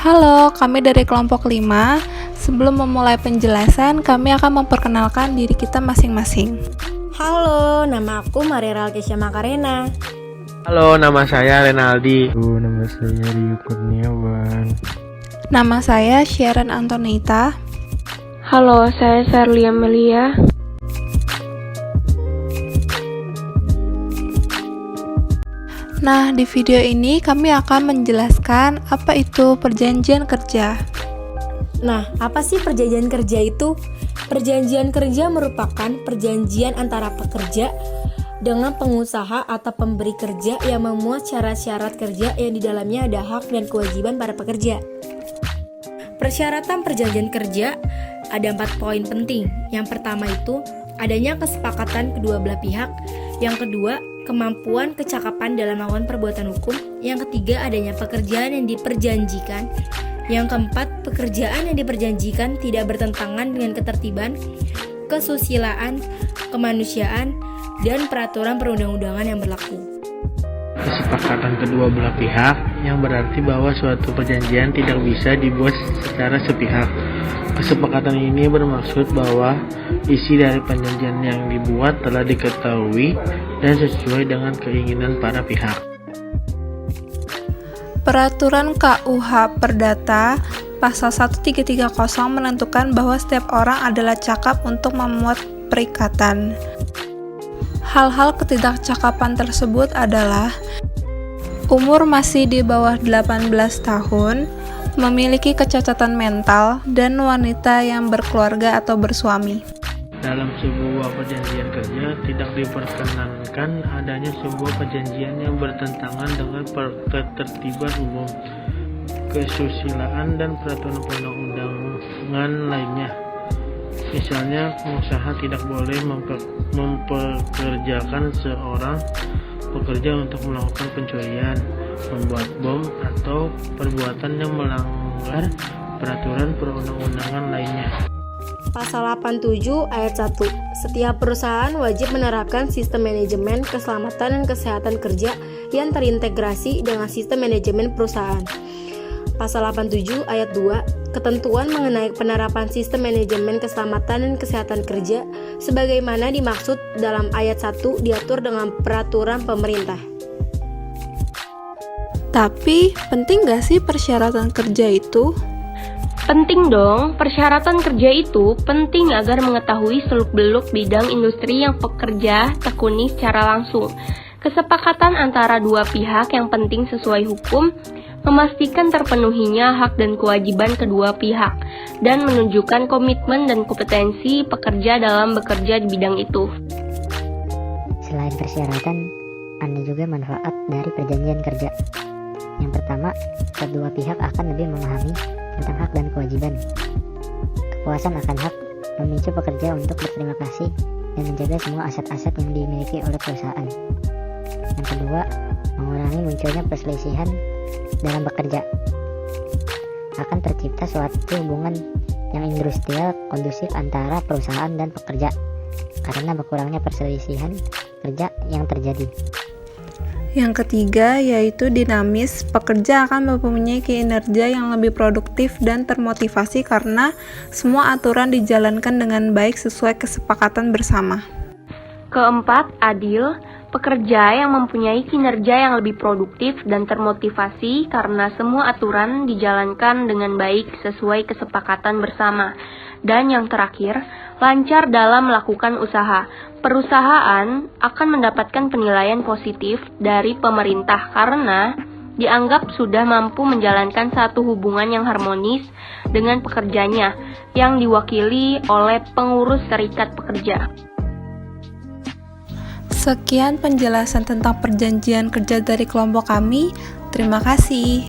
Halo, kami dari kelompok 5. Sebelum memulai penjelasan, kami akan memperkenalkan diri kita masing-masing. Halo, nama aku Mariela Alkesia Makarena. Halo, nama saya Renaldi. Nama saya Rio Kurniawan. Nama saya Sharon Antonita. Halo, saya Sarlia Melia. Nah, di video ini kami akan menjelaskan apa itu perjanjian kerja. Nah, apa sih perjanjian kerja itu? Perjanjian kerja merupakan perjanjian antara pekerja dengan pengusaha atau pemberi kerja yang memuat syarat-syarat kerja yang di dalamnya ada hak dan kewajiban para pekerja. Persyaratan perjanjian kerja ada 4 poin penting. Yang pertama itu adanya kesepakatan kedua belah pihak. Yang kedua, kemampuan kecakapan dalam melakukan perbuatan hukum. Yang ketiga, adanya pekerjaan yang diperjanjikan. Yang keempat, pekerjaan yang diperjanjikan tidak bertentangan dengan ketertiban, kesusilaan, kemanusiaan, dan peraturan perundang-undangan yang berlaku. Kesepakatan kedua belah pihak yang berarti bahwa suatu perjanjian tidak bisa dibuat secara sepihak. Kesepakatan ini bermaksud bahwa isi dari perjanjian yang dibuat telah diketahui dan sesuai dengan keinginan para pihak. Peraturan KUH Perdata Pasal 1330 menentukan bahwa setiap orang adalah cakap untuk memuat perikatan. Hal-hal ketidakcakapan tersebut adalah umur masih di bawah 18 tahun, memiliki kecacatan mental, dan wanita yang berkeluarga atau bersuami. Dalam sebuah perjanjian kerja tidak diperkenankan adanya sebuah perjanjian yang bertentangan dengan ketertiban umum, kesusilaan, dan peraturan perundang-undangan lainnya. Misalnya, pengusaha tidak boleh mempekerjakan seorang pekerja untuk melakukan pencurian, membuat bom, atau perbuatan yang melanggar peraturan perundang-undangan lainnya. Pasal 87 ayat 1. Setiap perusahaan wajib menerapkan sistem manajemen keselamatan dan kesehatan kerja yang terintegrasi dengan sistem manajemen perusahaan. Pasal 87 ayat 2. Ketentuan mengenai penerapan sistem manajemen keselamatan dan kesehatan kerja sebagaimana dimaksud dalam ayat 1 diatur dengan peraturan pemerintah. Tapi, penting gak sih persyaratan kerja itu? Penting dong, persyaratan kerja itu penting agar mengetahui seluk-beluk bidang industri yang pekerja tekuni secara langsung. Kesepakatan antara dua pihak yang penting sesuai hukum, memastikan terpenuhinya hak dan kewajiban kedua pihak, dan menunjukkan komitmen dan kompetensi pekerja dalam bekerja di bidang itu. Selain persyaratan, ada juga manfaat dari perjanjian kerja. Yang pertama, kedua pihak akan lebih memahami tentang hak dan kewajiban. Kepuasan akan hak memicu pekerja untuk berterima kasih dan menjaga semua aset-aset yang dimiliki oleh perusahaan. Yang kedua, mengurangi munculnya perselisihan dalam bekerja. Akan tercipta suatu hubungan yang industrial kondusif antara perusahaan dan pekerja karena berkurangnya perselisihan kerja yang terjadi. Yang ketiga yaitu dinamis, pekerja akan mempunyai kinerja yang lebih produktif dan termotivasi karena semua aturan dijalankan dengan baik sesuai kesepakatan bersama. Keempat, adil. Pekerja yang mempunyai kinerja yang lebih produktif dan termotivasi karena semua aturan dijalankan dengan baik sesuai kesepakatan bersama. Dan yang terakhir, lancar dalam melakukan usaha. Perusahaan akan mendapatkan penilaian positif dari pemerintah karena dianggap sudah mampu menjalankan satu hubungan yang harmonis dengan pekerjanya yang diwakili oleh pengurus serikat pekerja. Sekian penjelasan tentang perjanjian kerja dari kelompok kami. Terima kasih.